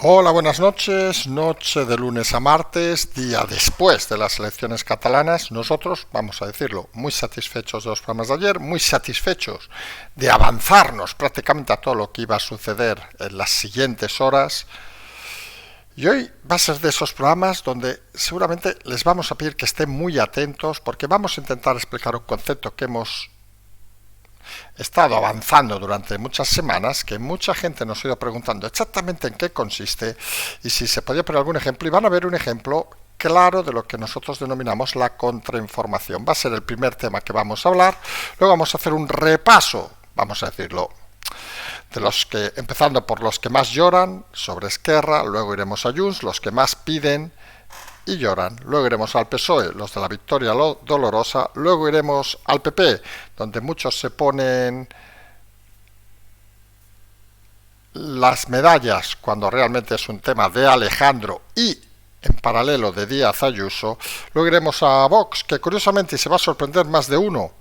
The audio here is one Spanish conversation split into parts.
Hola, buenas noches. Noche de lunes a martes, día después de las elecciones catalanas. Nosotros, vamos a decirlo, muy satisfechos de los programas de ayer, muy satisfechos de avanzarnos prácticamente a todo lo que iba a suceder en las siguientes horas. Y hoy va a ser de esos programas donde seguramente les vamos a pedir que estén muy atentos porque vamos a intentar explicar un concepto que hemos estado avanzando durante muchas semanas, que mucha gente nos ha ido preguntando exactamente en qué consiste y si se podía poner algún ejemplo, y van a ver un ejemplo claro de lo que nosotros denominamos la contrainformación. Va a ser el primer tema que vamos a hablar, luego vamos a hacer un repaso, vamos a decirlo, de los que, empezando por los que más lloran sobre Esquerra, luego iremos a Junts, los que más piden y lloran. Luego iremos al PSOE, los de la victoria dolorosa. Luego iremos al PP, donde muchos se ponen las medallas cuando realmente es un tema de Alejandro y en paralelo de Díaz Ayuso. Luego iremos a Vox, que curiosamente, y se va a sorprender más de uno,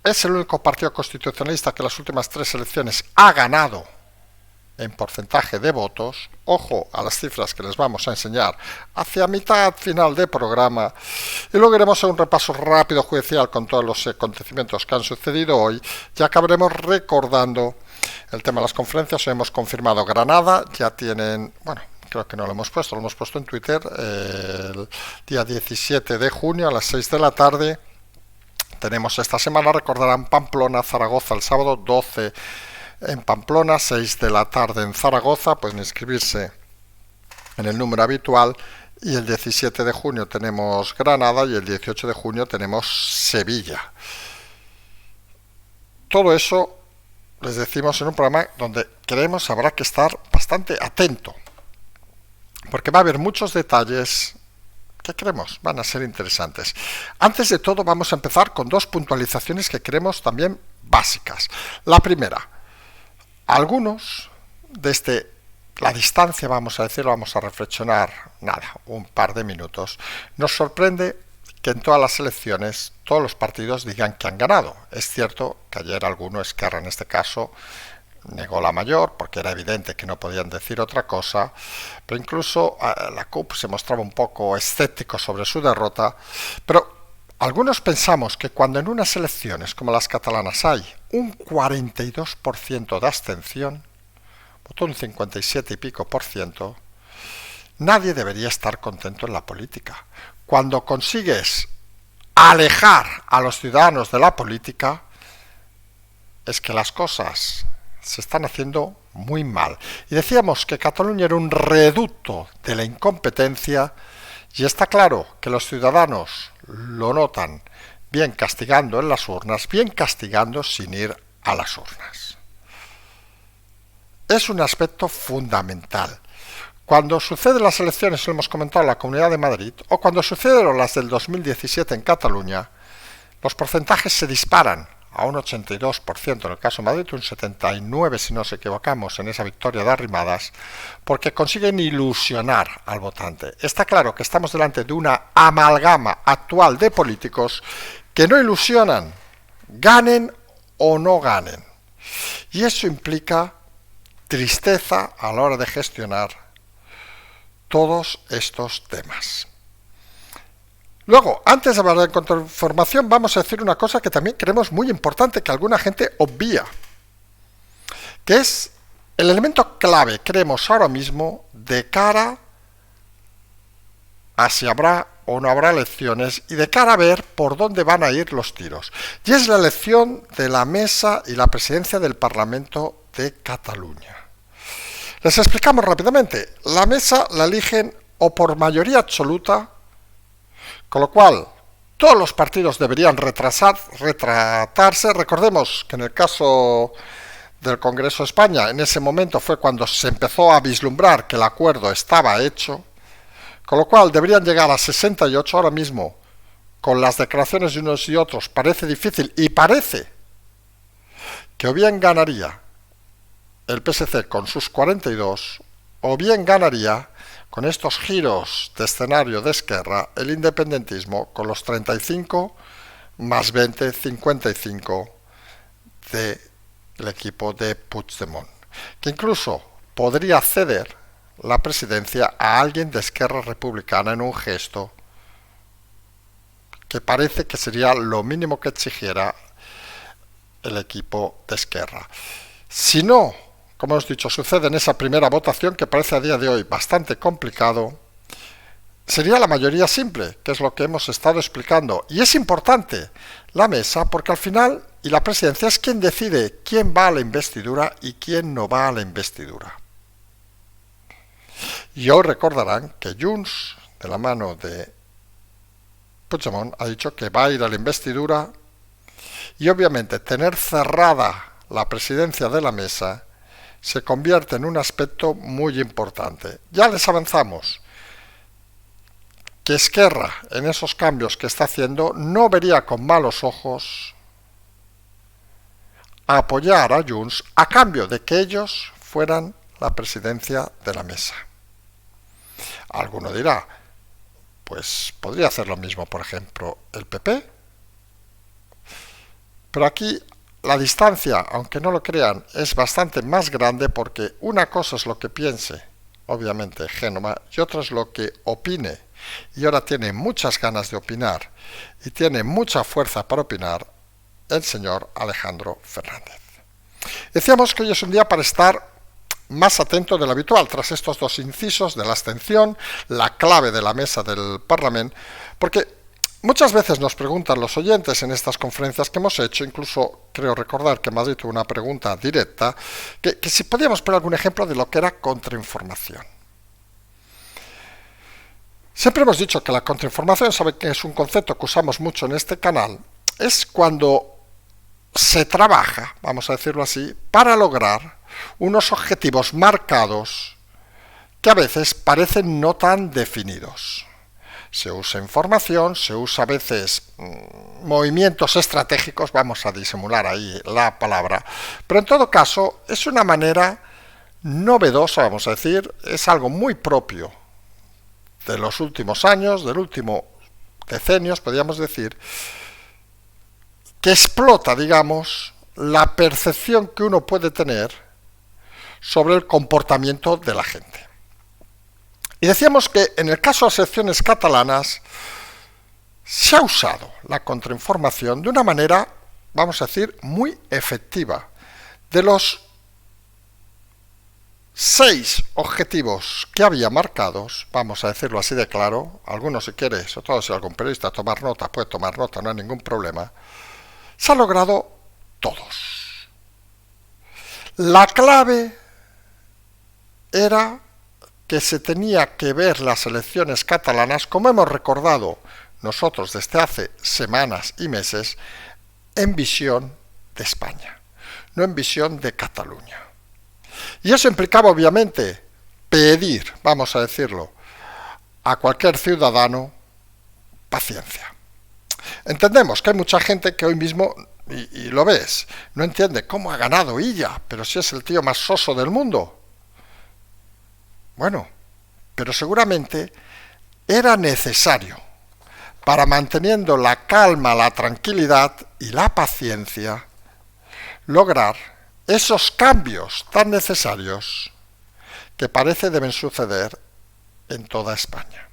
es el único partido constitucionalista que en las últimas 3 elecciones ha ganado en porcentaje de votos. Ojo a las cifras que les vamos a enseñar hacia mitad final de programa, y luego iremos a un repaso rápido judicial con todos los acontecimientos que han sucedido hoy. Ya acabaremos recordando el tema de las conferencias. Hoy hemos confirmado Granada, ya tienen, bueno, creo que no lo hemos puesto en Twitter, el día 17 de junio a las 6 de la tarde. Tenemos esta semana, recordarán, Pamplona, Zaragoza el sábado 12 en Pamplona, 6 de la tarde en Zaragoza. Pueden inscribirse en el número habitual, y el 17 de junio tenemos Granada y el 18 de junio tenemos Sevilla. Todo eso les decimos en un programa donde creemos habrá que estar bastante atento, porque va a haber muchos detalles que creemos van a ser interesantes. Antes de todo, vamos a empezar con 2 puntualizaciones que creemos también básicas. La primera: algunos, desde la distancia, vamos a decirlo, vamos a reflexionar, un par de minutos. Nos sorprende que en todas las elecciones todos los partidos digan que han ganado. Es cierto que ayer alguno, Esquerra en este caso, negó la mayor porque era evidente que no podían decir otra cosa, pero incluso la CUP se mostraba un poco escéptico sobre su derrota. Pero algunos pensamos que cuando en unas elecciones como las catalanas hay un 42% de abstención, votó un 57 y pico por ciento, nadie debería estar contento en la política. Cuando consigues alejar a los ciudadanos de la política, es que las cosas se están haciendo muy mal. Y decíamos que Cataluña era un reducto de la incompetencia, y está claro que los ciudadanos lo notan, bien castigando en las urnas, bien castigando sin ir a las urnas. Es un aspecto fundamental. Cuando suceden las elecciones, lo hemos comentado en la Comunidad de Madrid, o cuando sucedieron las del 2017 en Cataluña, los porcentajes se disparan a un 82% en el caso de Madrid, un 79% si no nos equivocamos en esa victoria de Arrimadas, porque consiguen ilusionar al votante. Está claro que estamos delante de una amalgama actual de políticos que no ilusionan, ganen o no ganen. Y eso implica tristeza a la hora de gestionar todos estos temas. Luego, antes de hablar de contrainformación, vamos a decir una cosa que también creemos muy importante, que alguna gente obvia, que es el elemento clave, creemos ahora mismo, de cara a si habrá o no habrá elecciones y de cara a ver por dónde van a ir los tiros. Y es la elección de la mesa y la presidencia del Parlamento de Cataluña. Les explicamos rápidamente. La mesa la eligen o por mayoría absoluta, con lo cual todos los partidos deberían retratarse. Recordemos que en el caso del Congreso de España, en ese momento fue cuando se empezó a vislumbrar que el acuerdo estaba hecho, con lo cual deberían llegar a 68. Ahora mismo, con las declaraciones de unos y otros, parece difícil, y parece que o bien ganaría el PSC con sus 42, o bien ganaría, con estos giros de escenario de Esquerra, el independentismo con los 35 más 20, 55 del equipo de Puigdemont, que incluso podría ceder la presidencia a alguien de Esquerra Republicana en un gesto que parece que sería lo mínimo que exigiera el equipo de Esquerra. Si no, como hemos dicho, sucede en esa primera votación, que parece a día de hoy bastante complicado, sería la mayoría simple, que es lo que hemos estado explicando. Y es importante la mesa porque al final, y la presidencia es quien decide quién va a la investidura y quién no va a la investidura. Y hoy recordarán que Junts, de la mano de Puigdemont, ha dicho que va a ir a la investidura, y obviamente tener cerrada la presidencia de la mesa se convierte en un aspecto muy importante. Ya les avanzamos que Esquerra, en esos cambios que está haciendo, no vería con malos ojos a apoyar a Junts a cambio de que ellos fueran la presidencia de la mesa. Alguno dirá, pues podría hacer lo mismo, por ejemplo, el PP. Pero aquí la distancia, aunque no lo crean, es bastante más grande porque una cosa es lo que piense, obviamente, Génova, y otra es lo que opine. Y ahora tiene muchas ganas de opinar y tiene mucha fuerza para opinar el señor Alejandro Fernández. Decíamos que hoy es un día para estar más atento de lo habitual, tras estos dos incisos de la abstención, la clave de la mesa del Parlamento, porque muchas veces nos preguntan los oyentes en estas conferencias que hemos hecho, incluso creo recordar que Madrid tuvo una pregunta directa, que si podíamos poner algún ejemplo de lo que era contrainformación. Siempre hemos dicho que la contrainformación, sabe que es un concepto que usamos mucho en este canal, es cuando se trabaja, vamos a decirlo así, para lograr unos objetivos marcados que a veces parecen no tan definidos. Se usa información, se usa a veces movimientos estratégicos, vamos a disimular ahí la palabra, pero en todo caso es una manera novedosa, vamos a decir, es algo muy propio de los últimos años, del último decenios, podríamos decir, que explota, digamos, la percepción que uno puede tener sobre el comportamiento de la gente. Y decíamos que en el caso de las elecciones catalanas se ha usado la contrainformación de una manera, vamos a decir, muy efectiva. De los 6 objetivos que había marcados, vamos a decirlo así de claro, algunos si quiere, sobre todo si algún periodista tomar nota, puede tomar nota, no hay ningún problema, se ha logrado todos. La clave era que se tenía que ver las elecciones catalanas, como hemos recordado nosotros desde hace semanas y meses, en visión de España, no en visión de Cataluña. Y eso implicaba, obviamente, pedir, vamos a decirlo, a cualquier ciudadano paciencia. Entendemos que hay mucha gente que hoy mismo, y lo ves, no entiende cómo ha ganado Illa, pero si es el tío más soso del mundo. Bueno, pero seguramente era necesario, para manteniendo la calma, la tranquilidad y la paciencia, lograr esos cambios tan necesarios que parece deben suceder en toda España.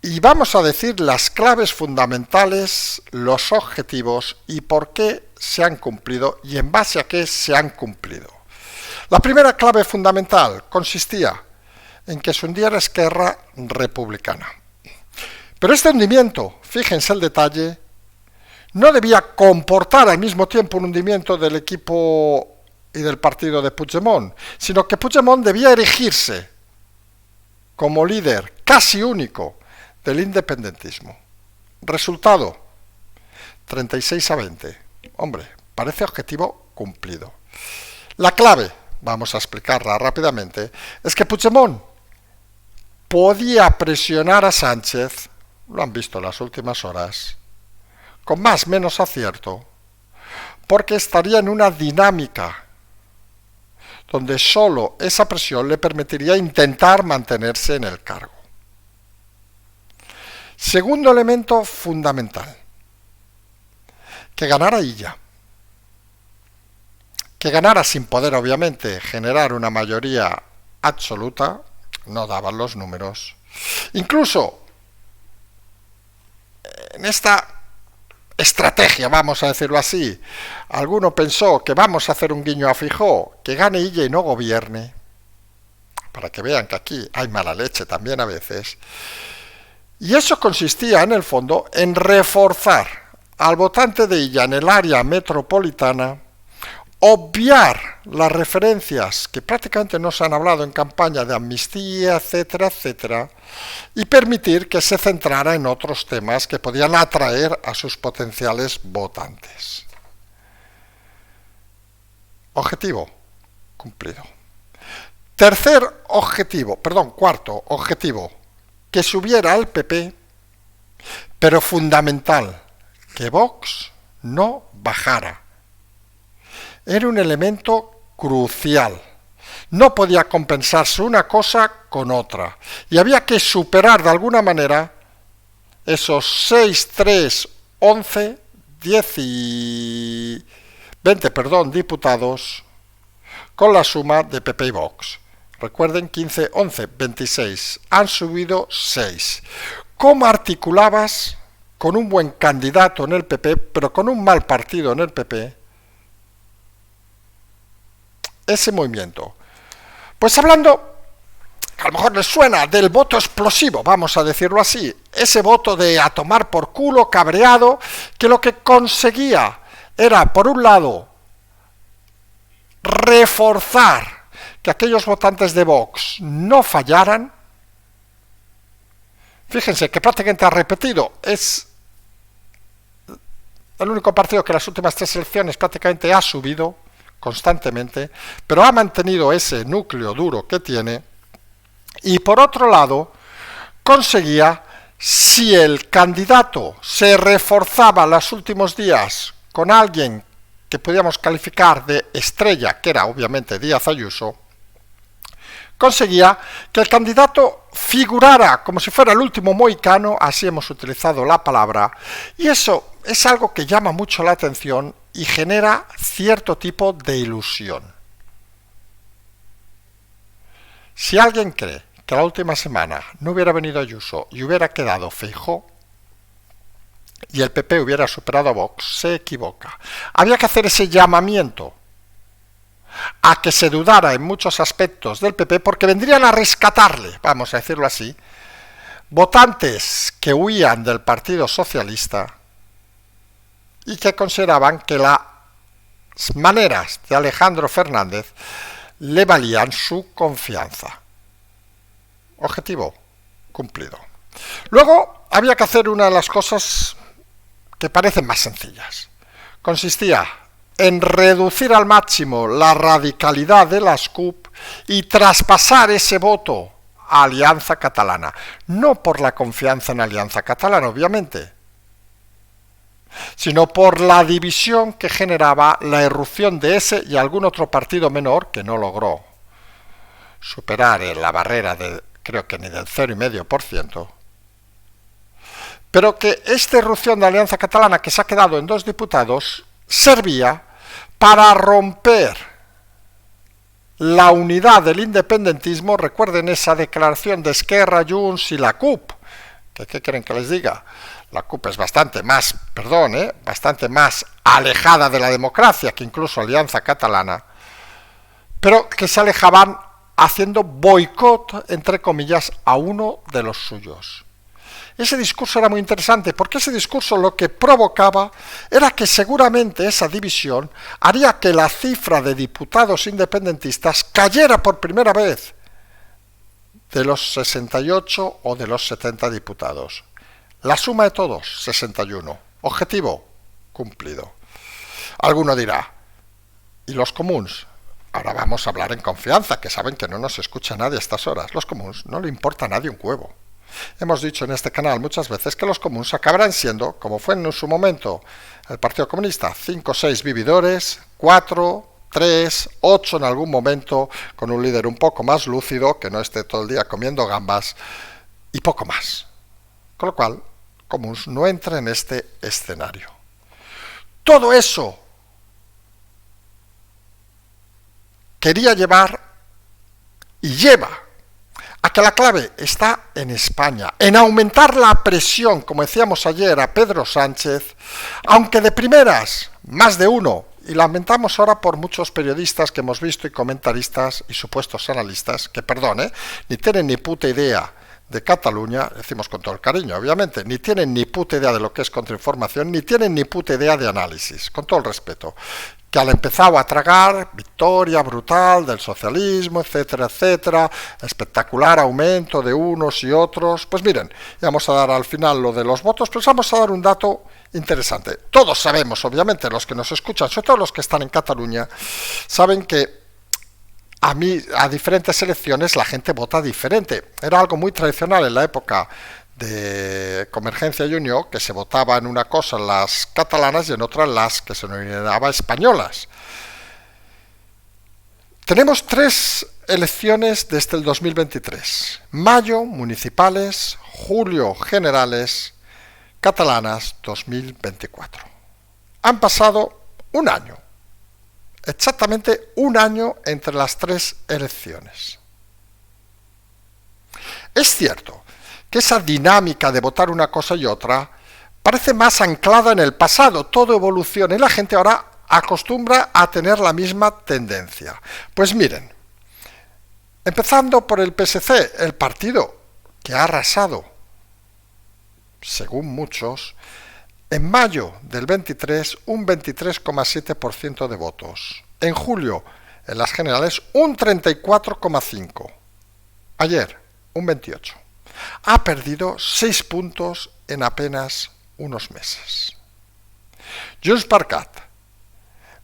Y vamos a decir las claves fundamentales, los objetivos y por qué se han cumplido y en base a qué se han cumplido. La primera clave fundamental consistía en que se hundiera Esquerra Republicana. Pero este hundimiento, fíjense el detalle, no debía comportar al mismo tiempo un hundimiento del equipo y del partido de Puigdemont, sino que Puigdemont debía erigirse como líder casi único del independentismo. Resultado, 36-20. Hombre, parece objetivo cumplido. La clave, vamos a explicarla rápidamente, es que Puigdemont podía presionar a Sánchez, lo han visto en las últimas horas, con más o menos acierto, porque estaría en una dinámica donde solo esa presión le permitiría intentar mantenerse en el cargo. Segundo elemento fundamental, que ganara Illa. que ganara sin poder, obviamente, generar una mayoría absoluta, no daban los números. Incluso en esta estrategia, vamos a decirlo así, alguno pensó que vamos a hacer un guiño a Feijóo, que gane Illa y no gobierne, para que vean que aquí hay mala leche también a veces. Y eso consistía, en el fondo, en reforzar al votante de Illa en el área metropolitana, obviar las referencias que prácticamente no se han hablado en campaña de amnistía, etcétera, etcétera, y permitir que se centrara en otros temas que podían atraer a sus potenciales votantes. Objetivo cumplido. Cuarto objetivo, que subiera al PP, pero fundamental, que Vox no bajara. Era un elemento crucial. No podía compensarse una cosa con otra. Y había que superar de alguna manera esos 6, 3, 11, 10 y 20, diputados con la suma de PP y Vox. Recuerden, 15, 11, 26. Han subido 6. ¿Cómo articulabas con un buen candidato en el PP, pero con un mal partido en el PP, ese movimiento? Pues hablando, a lo mejor les suena, del voto explosivo, vamos a decirlo así, ese voto de a tomar por culo, cabreado, que lo que conseguía era, por un lado, reforzar que aquellos votantes de Vox no fallaran. Fíjense que prácticamente ha repetido, es el único partido que en las últimas 3 elecciones prácticamente ha subido constantemente, pero ha mantenido ese núcleo duro que tiene. Y por otro lado, conseguía, si el candidato se reforzaba en los últimos días con alguien que podíamos calificar de estrella, que era obviamente Díaz Ayuso, conseguía que el candidato figurara como si fuera el último mohicano, así hemos utilizado la palabra, y eso es algo que llama mucho la atención y genera cierto tipo de ilusión. Si alguien cree que la última semana no hubiera venido Ayuso y hubiera quedado Feijóo y el PP hubiera superado a Vox, se equivoca. Había que hacer ese llamamiento a que se dudara en muchos aspectos del PP, porque vendrían a rescatarle, vamos a decirlo así, votantes que huían del Partido Socialista y que consideraban que las maneras de Alejandro Fernández le valían su confianza. Objetivo cumplido. Luego había que hacer una de las cosas que parecen más sencillas. Consistía en reducir al máximo la radicalidad de las CUP y traspasar ese voto a Alianza Catalana. No por la confianza en Alianza Catalana, obviamente, sino por la división que generaba la irrupción de ese y algún otro partido menor que no logró superar la barrera de, creo que ni del 0,5%, pero que esta irrupción de Alianza Catalana, que se ha quedado en 2 diputados, servía para romper la unidad del independentismo. Recuerden esa declaración de Esquerra, Junts y la CUP, que ¿qué quieren que les diga? La CUP es bastante más, bastante más alejada de la democracia que incluso Alianza Catalana, pero que se alejaban haciendo boicot, entre comillas, a uno de los suyos. Ese discurso era muy interesante, porque ese discurso lo que provocaba era que seguramente esa división haría que la cifra de diputados independentistas cayera por primera vez de los 68 o de los 70 diputados. La suma de todos, 61. Objetivo cumplido. Alguno dirá, ¿y los comuns? Ahora vamos a hablar en confianza, que saben que no nos escucha nadie a estas horas. Los comuns no le importa a nadie un huevo. Hemos dicho en este canal muchas veces que los comuns acabarán siendo, como fue en su momento el Partido Comunista, 5 o 6 vividores, 4, 3, 8 en algún momento, con un líder un poco más lúcido, que no esté todo el día comiendo gambas, y poco más. Con lo cual, comuns no entra en este escenario. Todo eso quería llevar y lleva a que la clave está en España, en aumentar la presión, como decíamos ayer, a Pedro Sánchez, aunque de primeras, más de uno, y lamentamos ahora por muchos periodistas que hemos visto y comentaristas y supuestos analistas, que perdón, ni tienen ni puta idea de Cataluña, decimos con todo el cariño, obviamente, ni tienen ni puta idea de lo que es contrainformación, ni tienen ni puta idea de análisis, con todo el respeto, que han empezado a tragar victoria brutal del socialismo, etcétera, etcétera, espectacular aumento de unos y otros. Pues miren, vamos a dar al final lo de los votos, pero vamos a dar un dato interesante. Todos sabemos, obviamente, los que nos escuchan, sobre todo los que están en Cataluña, saben que a diferentes elecciones la gente vota diferente. Era algo muy tradicional en la época de Convergencia y Unió, que se votaba en una cosa las catalanas y en otra las que se denominaba españolas. Tenemos 3 elecciones desde el 2023. Mayo, municipales, julio, generales, catalanas, 2024. Han pasado un año, exactamente un año entre las 3 elecciones. Es cierto que esa dinámica de votar una cosa y otra parece más anclada en el pasado, todo evoluciona y la gente ahora acostumbra a tener la misma tendencia. Pues miren, empezando por el PSC, el partido que ha arrasado, según muchos, en mayo del 23 un 23,7% de votos, en julio en las generales un 34,5%, ayer un 28%. Ha perdido 6 puntos en apenas unos meses. Junts per Cat,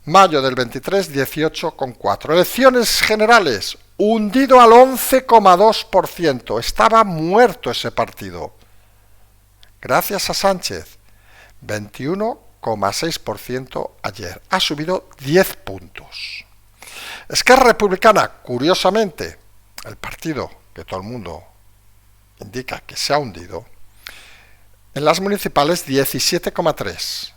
mayo del 23, 18,4%. Elecciones generales, hundido al 11,2%. Estaba muerto ese partido. Gracias a Sánchez, 21,6% ayer. Ha subido 10 puntos. Esquerra Republicana, curiosamente, el partido que todo el mundo indica que se ha hundido, en las municipales 17,3%,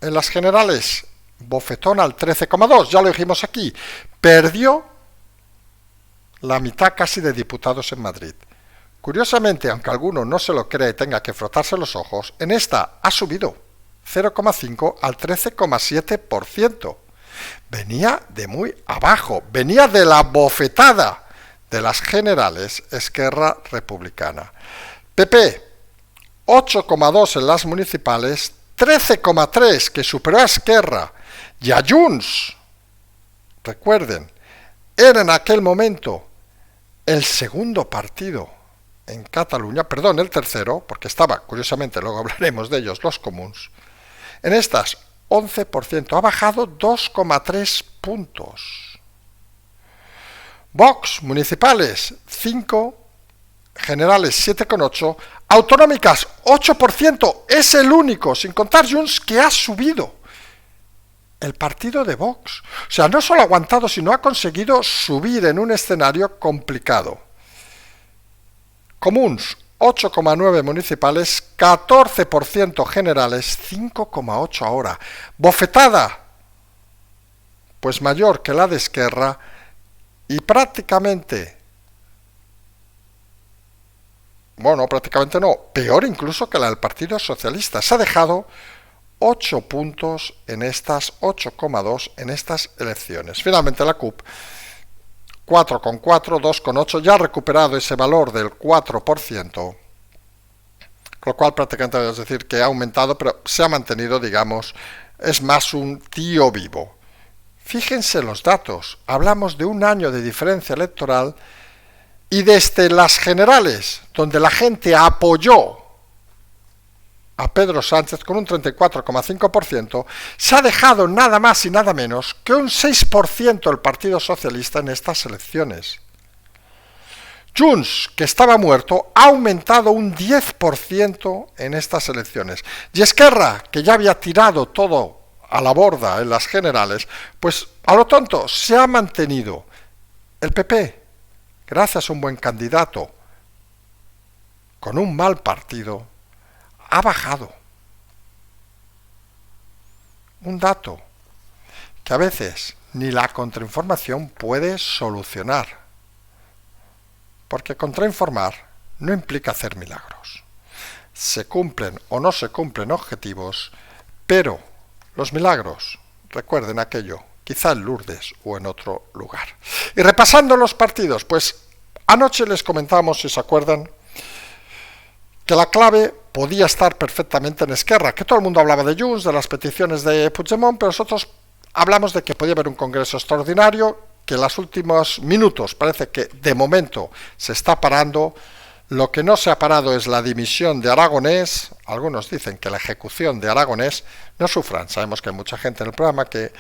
en las generales bofetón al 13,2%, ya lo dijimos aquí, perdió la mitad casi de diputados en Madrid. Curiosamente, aunque alguno no se lo cree y tenga que frotarse los ojos, en esta ha subido 0,5 al 13,7%. Venía de muy abajo, venía de la bofetada de las generales Esquerra Republicana. PP, 8,2 en las municipales, 13,3 que superó a Esquerra y a Junts. Recuerden, era en aquel momento el segundo partido en Cataluña, perdón, el tercero, porque estaba, curiosamente, luego hablaremos de ellos, los comuns. En estas, 11%, ha bajado 2,3 puntos. Vox, municipales, 5, generales, 7,8, autonómicas, 8%, es el único, sin contar Junts, que ha subido. El partido de Vox. O sea, no solo ha aguantado, sino ha conseguido subir en un escenario complicado. Comuns, 8,9 municipales, 14% generales, 5,8 ahora. Bofetada, pues mayor que la de Esquerra, y prácticamente, bueno, prácticamente no, peor incluso que la del Partido Socialista. Se ha dejado 8 puntos en estas, 8,2 en estas elecciones. Finalmente la CUP, 4,4, 2,8, ya ha recuperado ese valor del 4%, con lo cual prácticamente es decir que ha aumentado, pero se ha mantenido, digamos, es más un tío vivo. Fíjense los datos, hablamos de un año de diferencia electoral y desde las generales, donde la gente apoyó a Pedro Sánchez con un 34,5%, se ha dejado nada más y nada menos que un 6% el Partido Socialista en estas elecciones. Junts, que estaba muerto, ha aumentado un 10% en estas elecciones. Y Esquerra, que ya había tirado todo a la borda en las generales, pues a lo tonto se ha mantenido. El PP, gracias a un buen candidato, con un mal partido, ha bajado. Un dato que a veces ni la contrainformación puede solucionar. Porque contrainformar no implica hacer milagros. Se cumplen o no se cumplen objetivos, pero los milagros, recuerden aquello, quizá en Lourdes o en otro lugar. Y repasando los partidos, pues anoche les comentamos, si se acuerdan, que la clave podía estar perfectamente en Esquerra, que todo el mundo hablaba de Junts, de las peticiones de Puigdemont, pero nosotros hablamos de que podía haber un congreso extraordinario, que en los últimos minutos parece que de momento se está parando. Lo que no se ha parado es la dimisión de Aragonés. Algunos dicen que la ejecución de Aragonés, no sufran, sabemos que hay mucha gente en el programa que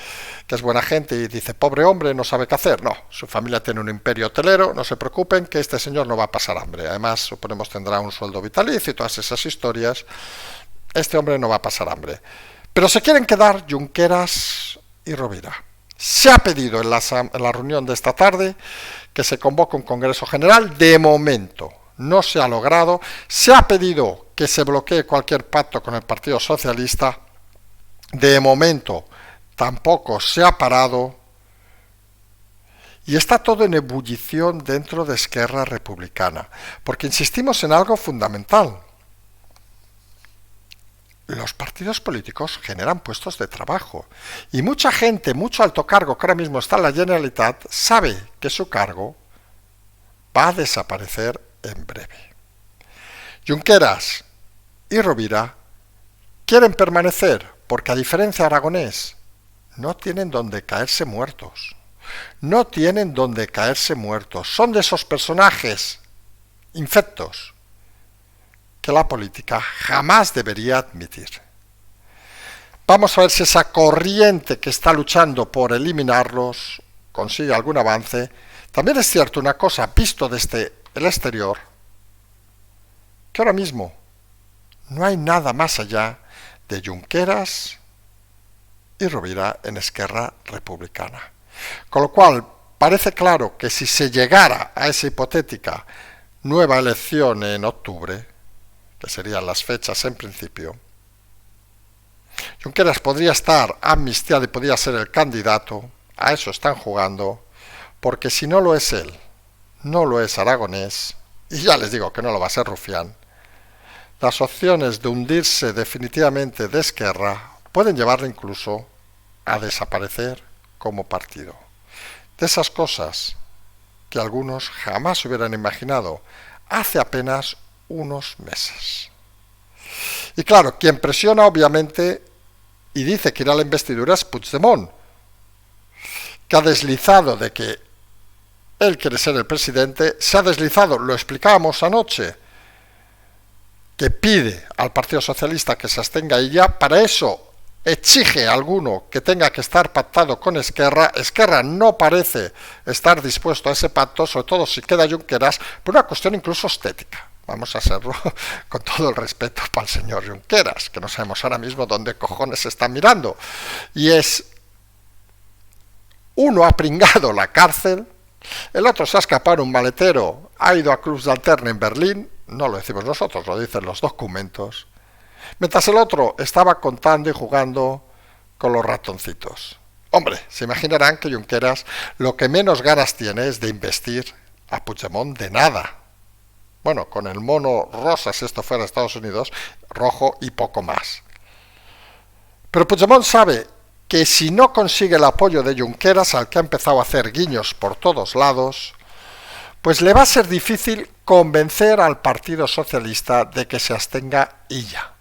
es buena gente y dice, pobre hombre, no sabe qué hacer. No, su familia tiene un imperio hotelero, no se preocupen que este señor no va a pasar hambre. Además, suponemos tendrá un sueldo vitalicio y todas esas historias. Este hombre no va a pasar hambre. Pero se quieren quedar Junqueras y Rovira. Se ha pedido en la reunión de esta tarde que se convoque un Congreso General. De momento no se ha logrado. Se ha pedido que se bloquee cualquier pacto con el Partido Socialista. De momento tampoco se ha parado. Y está todo en ebullición dentro de Esquerra Republicana. Porque insistimos en algo fundamental. Los partidos políticos generan puestos de trabajo. Y mucha gente, mucho alto cargo que ahora mismo está en la Generalitat, sabe que su cargo va a desaparecer en breve. Junqueras y Rovira quieren permanecer porque, a diferencia de Aragonés, no tienen donde caerse muertos. No tienen donde caerse muertos. Son de esos personajes infectos que la política jamás debería admitir. Vamos a ver si esa corriente que está luchando por eliminarlos consigue algún avance. También es cierto una cosa, visto desde el exterior, que ahora mismo no hay nada más allá de Junqueras y Rovira en Esquerra Republicana. Con lo cual, parece claro que si se llegara a esa hipotética nueva elección en octubre, que serían las fechas en principio, Junqueras podría estar amnistiado y podría ser el candidato. A eso están jugando, porque si no lo es él, no lo es Aragonés, y ya les digo que no lo va a ser Rufián, las opciones de hundirse definitivamente de Esquerra pueden llevarle incluso a desaparecer como partido. De esas cosas que algunos jamás hubieran imaginado hace apenas unos meses. Y claro, quien presiona obviamente y dice que irá a la investidura es Puigdemont, que ha deslizado de que él quiere ser el presidente, se ha deslizado, lo explicábamos anoche, que pide al Partido Socialista que se abstenga y ya para eso exige a alguno que tenga que estar pactado con Esquerra. Esquerra no parece estar dispuesto a ese pacto, sobre todo si queda Junqueras, por una cuestión incluso estética. Vamos a hacerlo con todo el respeto para el señor Junqueras, que no sabemos ahora mismo dónde cojones se está mirando. Y es, uno ha pringado la cárcel, el otro se ha escapado en un maletero, ha ido a Cruz de Alterne en Berlín, no lo decimos nosotros, lo dicen los documentos, mientras el otro estaba contando y jugando con los ratoncitos. Hombre, se imaginarán que Junqueras lo que menos ganas tiene es de investir a Puigdemont de nada. Bueno, con el mono rosa, si esto fuera Estados Unidos, rojo y poco más. Pero Puigdemont sabe que si no consigue el apoyo de Junqueras, al que ha empezado a hacer guiños por todos lados, pues le va a ser difícil convencer al Partido Socialista de que se abstenga y ya.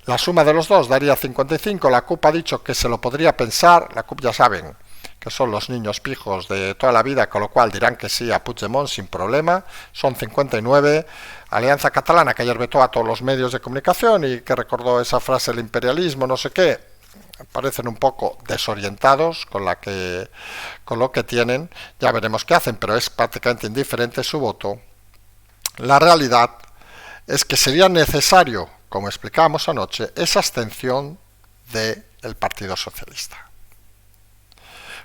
La suma de los dos daría 55, la CUP ha dicho que se lo podría pensar, la CUP ya saben que son los niños pijos de toda la vida, con lo cual dirán que sí a Puigdemont sin problema, son 59, Alianza Catalana, que ayer vetó a todos los medios de comunicación y que recordó esa frase, el imperialismo, no sé qué, parecen un poco desorientados con lo que tienen, ya veremos qué hacen, pero es prácticamente indiferente su voto. La realidad es que sería necesario, como explicábamos anoche, esa abstención del Partido Socialista.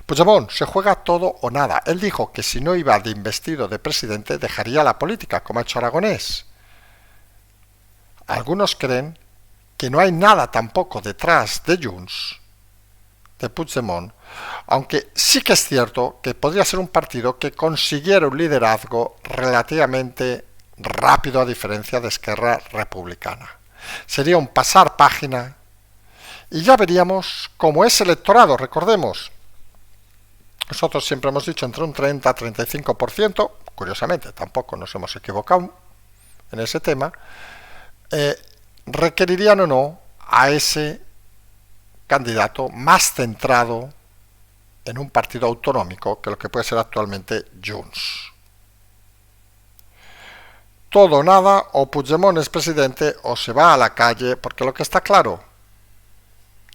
Puigdemont se juega todo o nada. Él dijo que si no iba de investido de presidente dejaría la política, como ha hecho Aragonés. Algunos creen que no hay nada tampoco detrás de Junts, de Puigdemont, Aunque sí que es cierto que podría ser un partido que consiguiera un liderazgo relativamente rápido a diferencia de Esquerra Republicana. Sería un pasar página y ya veríamos cómo es electorado. Recordemos, nosotros siempre hemos dicho entre un 30 a 35%, curiosamente tampoco nos hemos equivocado en ese tema, requerirían o no a ese candidato más centrado en un partido autonómico que lo que puede ser actualmente Junts. Todo o nada, o Puigdemont es presidente o se va a la calle, porque lo que está claro,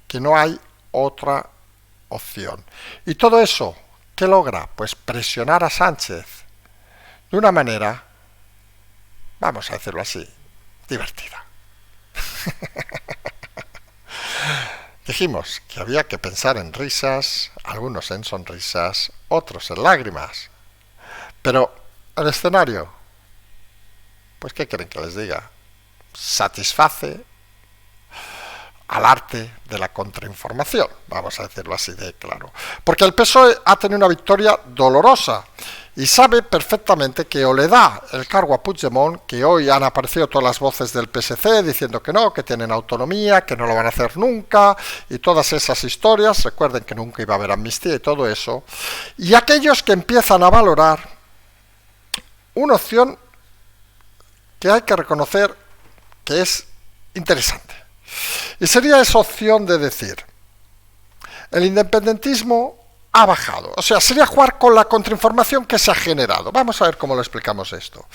que no hay otra opción. Y todo eso, ¿qué logra? Pues presionar a Sánchez de una manera, vamos a decirlo así, divertida. Dijimos que había que pensar en risas, algunos en sonrisas, otros en lágrimas. Pero el escenario, pues ¿qué quieren que les diga? Satisface al arte de la contrainformación, vamos a decirlo así de claro. Porque el PSOE ha tenido una victoria dolorosa y sabe perfectamente que o le da el cargo a Puigdemont, que hoy han aparecido todas las voces del PSC diciendo que no, que tienen autonomía, que no lo van a hacer nunca, y todas esas historias, recuerden que nunca iba a haber amnistía y todo eso, y aquellos que empiezan a valorar una opción que hay que reconocer que es interesante. Y sería esa opción de decir, el independentismo ha bajado. O sea, sería jugar con la contrainformación que se ha generado. Vamos a ver cómo lo explicamos esto.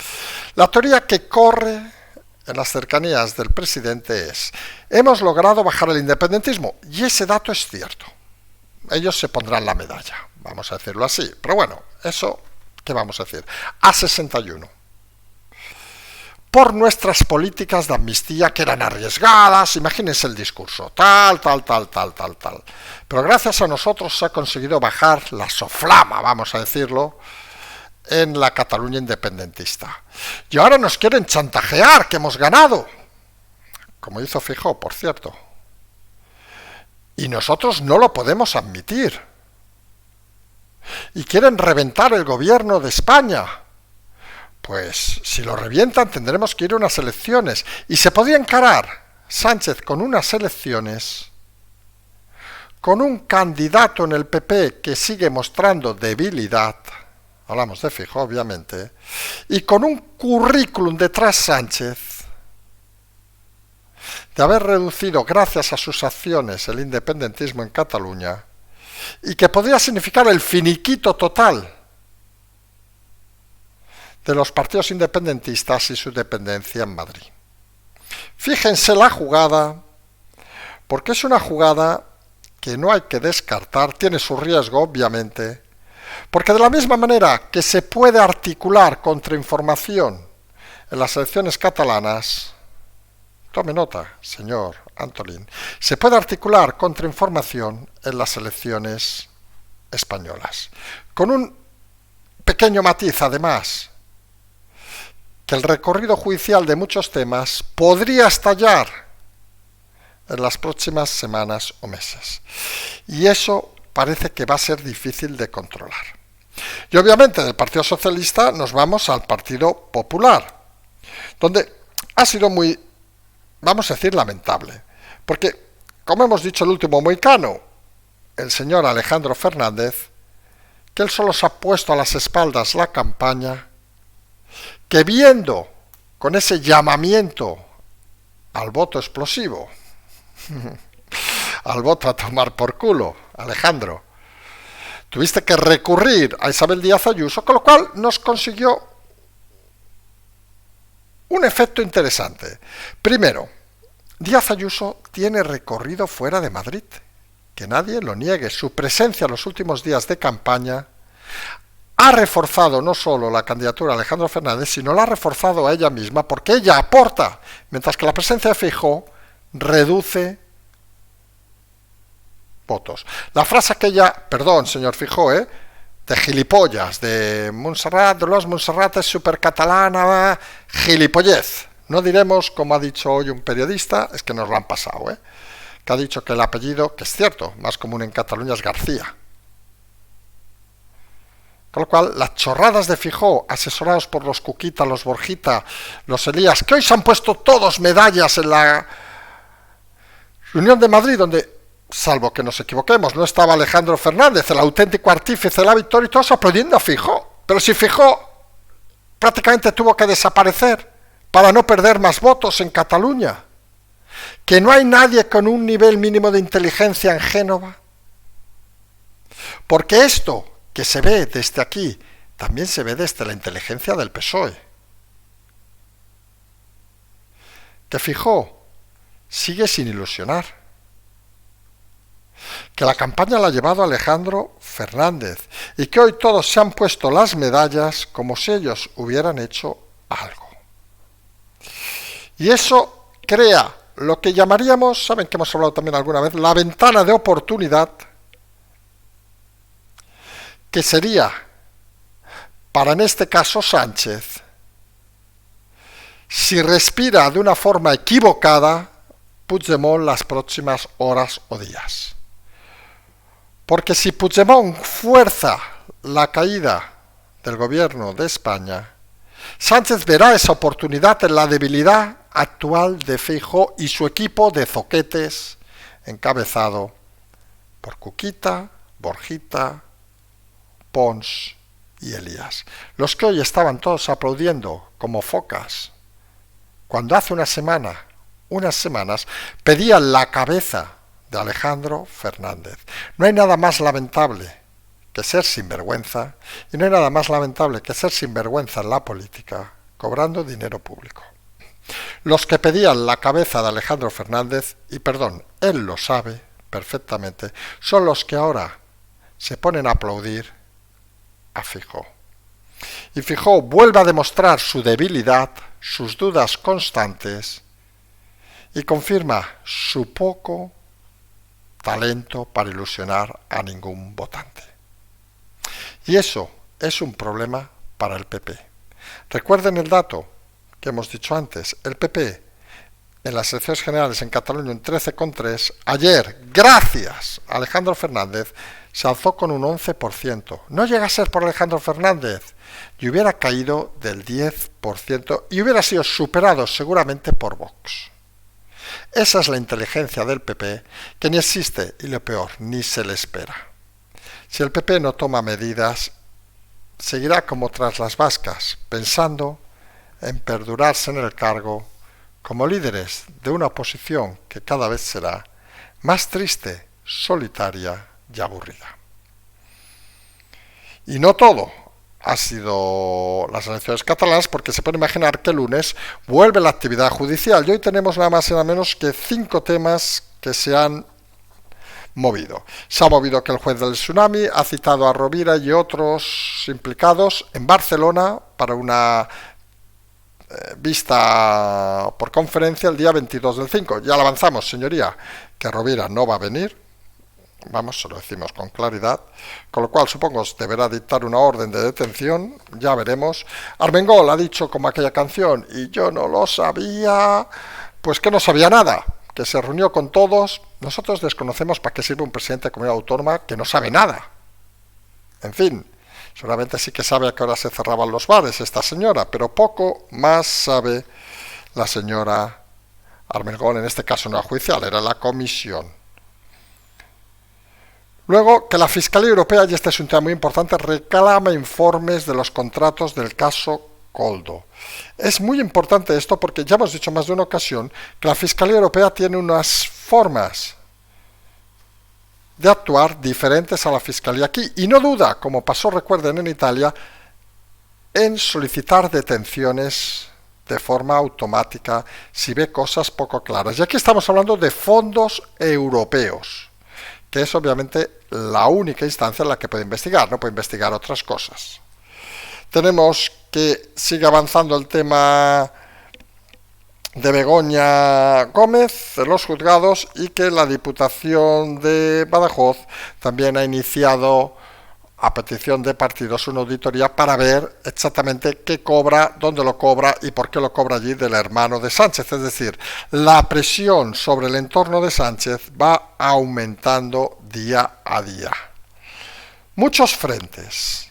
La teoría que corre en las cercanías del presidente es, hemos logrado bajar el independentismo. Y ese dato es cierto. Ellos se pondrán la medalla, vamos a decirlo así. Pero bueno, eso, ¿qué vamos a decir? A 61. Por nuestras políticas de amnistía que eran arriesgadas, imagínense el discurso, tal. Pero gracias a nosotros se ha conseguido bajar la soflama, vamos a decirlo, en la Cataluña independentista. Y ahora nos quieren chantajear, que hemos ganado, como hizo Feijóo, por cierto. Y nosotros no lo podemos admitir. Y quieren reventar el gobierno de España. Pues si lo revientan tendremos que ir a unas elecciones. Y se podría encarar Sánchez con unas elecciones, con un candidato en el PP que sigue mostrando debilidad, hablamos de Feijóo obviamente, y con un currículum detrás Sánchez, de haber reducido gracias a sus acciones el independentismo en Cataluña, y que podría significar el finiquito total de los partidos independentistas y su dependencia en Madrid. Fíjense la jugada, porque es una jugada que no hay que descartar, tiene su riesgo obviamente, porque de la misma manera que se puede articular contrainformación en las elecciones catalanas, tome nota, señor Antolín, se puede articular contrainformación en las elecciones españolas, con un pequeño matiz además, que el recorrido judicial de muchos temas podría estallar en las próximas semanas o meses. Y eso parece que va a ser difícil de controlar. Y obviamente del Partido Socialista nos vamos al Partido Popular, donde ha sido muy, vamos a decir, lamentable. Porque, como hemos dicho el último mohicano, el señor Alejandro Fernández, que él solo se ha puesto a las espaldas la campaña, que viendo con ese llamamiento al voto explosivo, al voto a tomar por culo, Alejandro, tuviste que recurrir a Isabel Díaz Ayuso, con lo cual nos consiguió un efecto interesante. Primero, Díaz Ayuso tiene recorrido fuera de Madrid, que nadie lo niegue. Su presencia en los últimos días de campaña ha reforzado no solo la candidatura de Alejandro Fernández, sino la ha reforzado a ella misma, porque ella aporta, mientras que la presencia de Feijóo reduce votos. La frase aquella, perdón, señor Feijóo, de gilipollas, de Montserrat, de los Montserrat es supercatalana, gilipollez. No diremos, como ha dicho hoy un periodista, es que nos lo han pasado, que ha dicho que el apellido, que es cierto, más común en Cataluña es García. Con lo cual, las chorradas de Feijóo, asesorados por los Cuquita, los Borjita, los Elías, que hoy se han puesto todos medallas en la reunión de Madrid, donde, salvo que nos equivoquemos, no estaba Alejandro Fernández, el auténtico artífice de la victoria, y todos aplaudiendo a Feijóo. Pero si Feijóo prácticamente tuvo que desaparecer para no perder más votos en Cataluña, que no hay nadie con un nivel mínimo de inteligencia en Génova, porque esto que se ve desde aquí, también se ve desde la inteligencia del PSOE. Que Feijóo sigue sin ilusionar. Que la campaña la ha llevado Alejandro Fernández y que hoy todos se han puesto las medallas como si ellos hubieran hecho algo. Y eso crea lo que llamaríamos, saben que hemos hablado también alguna vez, la ventana de oportunidad, que sería, para en este caso Sánchez, si respira de una forma equivocada, Puigdemont las próximas horas o días. Porque si Puigdemont fuerza la caída del gobierno de España, Sánchez verá esa oportunidad en la debilidad actual de Feijóo y su equipo de zoquetes, encabezado por Cuquita, Borjita, Pons y Elías. Los que hoy estaban todos aplaudiendo como focas, cuando hace unas semanas, pedían la cabeza de Alejandro Fernández. No hay nada más lamentable que ser sinvergüenza, y no hay nada más lamentable que ser sinvergüenza en la política, cobrando dinero público. Los que pedían la cabeza de Alejandro Fernández, y perdón, él lo sabe perfectamente, son los que ahora se ponen a aplaudir a Feijóo. Y Feijóo vuelve a demostrar su debilidad, sus dudas constantes, y confirma su poco talento para ilusionar a ningún votante. Y eso es un problema para el PP. Recuerden el dato que hemos dicho antes, el PP en las elecciones generales en Cataluña un 13,3, ayer, gracias a Alejandro Fernández, se alzó con un 11%. No llega a ser por Alejandro Fernández y hubiera caído del 10% y hubiera sido superado seguramente por Vox. Esa es la inteligencia del PP, que ni existe y lo peor, ni se le espera. Si el PP no toma medidas, seguirá como tras las vascas, pensando en perdurarse en el cargo como líderes de una oposición que cada vez será más triste, solitaria y aburrida. Y no todo ha sido las elecciones catalanas, porque se puede imaginar que el lunes vuelve la actividad judicial y hoy tenemos nada más y nada menos que 5 temas que se han movido. Se ha movido que el juez del tsunami ha citado a Rovira y otros implicados en Barcelona para una vista por conferencia el día 22 del 5. Ya lo avanzamos, señoría, que Rovira no va a venir. Vamos, se lo decimos con claridad, con lo cual supongo deberá dictar una orden de detención, ya veremos. Armengol ha dicho como aquella canción, y yo no lo sabía, pues que no sabía nada, que se reunió con todos. Nosotros desconocemos para qué sirve un presidente de comunidad autónoma que no sabe nada. En fin, seguramente sí que sabe a qué hora se cerraban los bares esta señora, pero poco más sabe la señora Armengol, en este caso no era judicial, era la comisión. Luego, que la Fiscalía Europea, y este es un tema muy importante, reclama informes de los contratos del caso Koldo. Es muy importante esto porque ya hemos dicho más de una ocasión que la Fiscalía Europea tiene unas formas de actuar diferentes a la Fiscalía aquí, y no duda, como pasó, recuerden, en Italia, en solicitar detenciones de forma automática si ve cosas poco claras. Y aquí estamos hablando de fondos europeos, que es obviamente la única instancia en la que puede investigar, no puede investigar otras cosas. Tenemos que sigue avanzando el tema de Begoña Gómez en los juzgados y que la Diputación de Badajoz también ha iniciado, a petición de partidos, una auditoría para ver exactamente qué cobra, dónde lo cobra y por qué lo cobra allí del hermano de Sánchez. Es decir, la presión sobre el entorno de Sánchez va aumentando día a día. Muchos frentes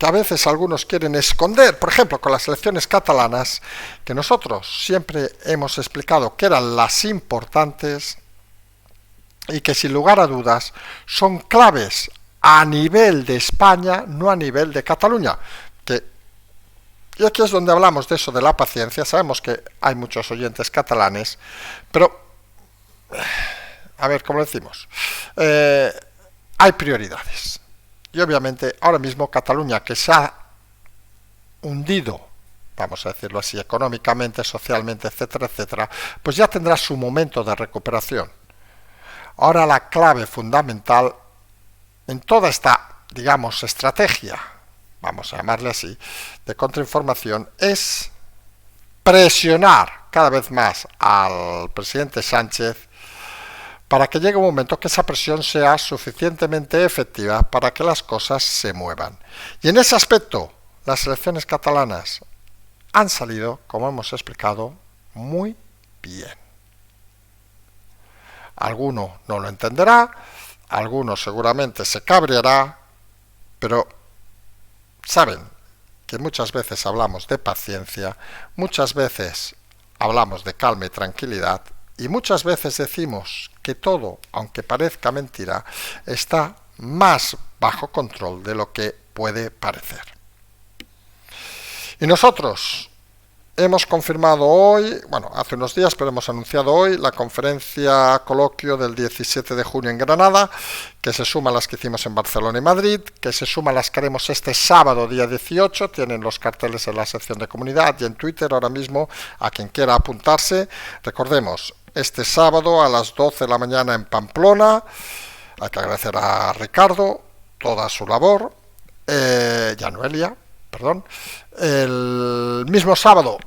que a veces algunos quieren esconder, por ejemplo, con las elecciones catalanas, que nosotros siempre hemos explicado que eran las importantes y que sin lugar a dudas son claves a nivel de España, no a nivel de Cataluña. Y aquí es donde hablamos de eso, de la paciencia. Sabemos que hay muchos oyentes catalanes, pero, a ver, ¿cómo decimos? Hay prioridades. Y obviamente ahora mismo Cataluña, que se ha hundido, vamos a decirlo así, económicamente, socialmente, etcétera, etcétera, pues ya tendrá su momento de recuperación. Ahora la clave fundamental en toda esta, digamos, estrategia, vamos a llamarle así, de contrainformación, es presionar cada vez más al presidente Sánchez para que llegue un momento que esa presión sea suficientemente efectiva para que las cosas se muevan. Y en ese aspecto, las elecciones catalanas han salido, como hemos explicado, muy bien. Alguno no lo entenderá, alguno seguramente se cabreará, pero saben que muchas veces hablamos de paciencia, muchas veces hablamos de calma y tranquilidad, y muchas veces decimos que todo, aunque parezca mentira, está más bajo control de lo que puede parecer. Y nosotros hemos confirmado hoy, bueno, hace unos días, pero hemos anunciado hoy la conferencia coloquio del 17 de junio en Granada, que se suma a las que hicimos en Barcelona y Madrid, que se suma a las que haremos este sábado, día 18, tienen los carteles en la sección de comunidad y en Twitter ahora mismo, a quien quiera apuntarse. Recordemos, este sábado a las 12 de la mañana en Pamplona, hay que agradecer a Ricardo toda su labor, y a Noelia, perdón. El mismo sábado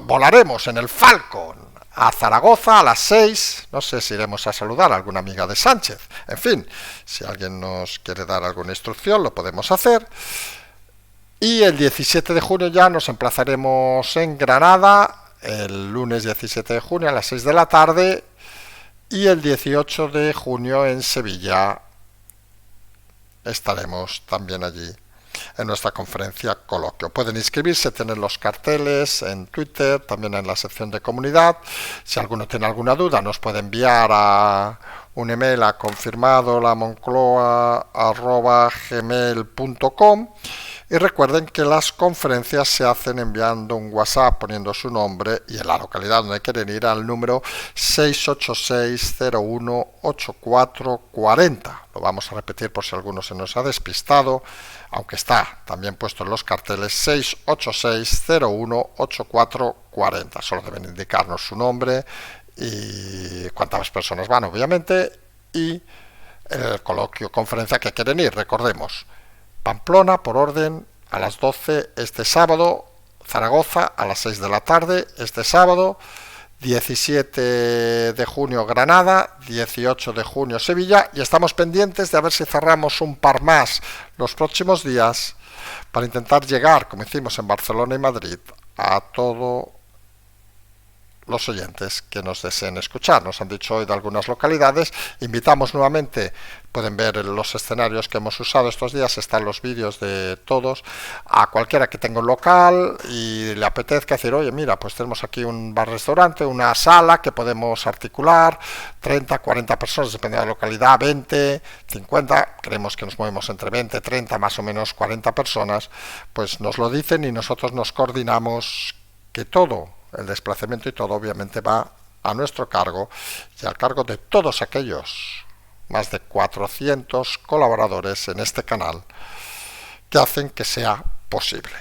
volaremos en el Falcon a Zaragoza a las 6. No sé si iremos a saludar a alguna amiga de Sánchez. En fin, si alguien nos quiere dar alguna instrucción, lo podemos hacer. Y el 17 de junio ya nos emplazaremos en Granada, el lunes 17 de junio a las 6 de la tarde. Y el 18 de junio en Sevilla estaremos también allí en nuestra conferencia coloquio. Pueden inscribirse, tener los carteles en Twitter, también en la sección de comunidad. Si alguno tiene alguna duda, nos puede enviar a un email a confirmadolamoncloa@gmail.com. Y recuerden que las conferencias se hacen enviando un WhatsApp poniendo su nombre y en la localidad donde quieren ir al número 686-01-8440. Lo vamos a repetir por si alguno se nos ha despistado, aunque está también puesto en los carteles, 686-01-8440. Solo deben indicarnos su nombre y cuántas personas van, obviamente, y el coloquio, conferencia que quieren ir. Recordemos, Pamplona, por orden, a las 12 este sábado, Zaragoza a las 6 de la tarde este sábado, 17 de junio Granada, 18 de junio Sevilla, y estamos pendientes de a ver si cerramos un par más los próximos días para intentar llegar, como hicimos en Barcelona y Madrid, a todos los oyentes que nos deseen escuchar. Nos han dicho hoy de algunas localidades. Invitamos nuevamente, pueden ver los escenarios que hemos usado estos días, están los vídeos de todos, a cualquiera que tenga un local y le apetezca decir, oye, mira, pues tenemos aquí un bar-restaurante, una sala que podemos articular, 30, 40 personas, depende de la localidad, 20, 50, creemos que nos movemos entre 20, 30, más o menos 40 personas, pues nos lo dicen y nosotros nos coordinamos, que todo el desplazamiento y todo obviamente va a nuestro cargo y al cargo de todos aquellos más de 400 colaboradores en este canal que hacen que sea posible.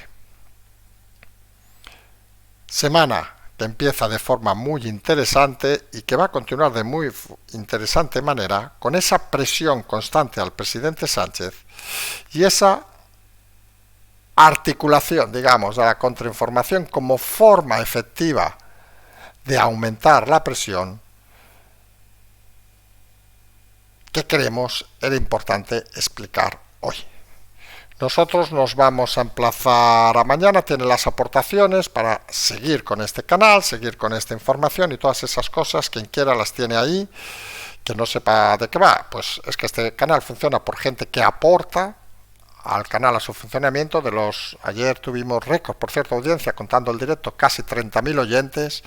Semana que empieza de forma muy interesante y que va a continuar de muy interesante manera con esa presión constante al presidente Sánchez y esa articulación, digamos, de la contrainformación como forma efectiva de aumentar la presión, que creemos era importante explicar hoy. Nosotros nos vamos a emplazar a mañana, tienen las aportaciones para seguir con este canal, seguir con esta información y todas esas cosas, quien quiera las tiene ahí, que no sepa de qué va, pues es que este canal funciona por gente que aporta al canal, a su funcionamiento. Ayer tuvimos récord, por cierto, audiencia, contando el directo, casi 30.000 oyentes,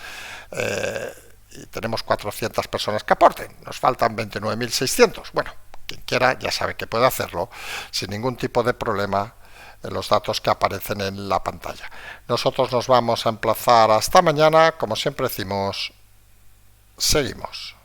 y tenemos 400 personas que aporten. Nos faltan 29.600. Bueno, quien quiera ya sabe que puede hacerlo sin ningún tipo de problema en los datos que aparecen en la pantalla. Nosotros nos vamos a emplazar hasta mañana. Como siempre decimos, seguimos.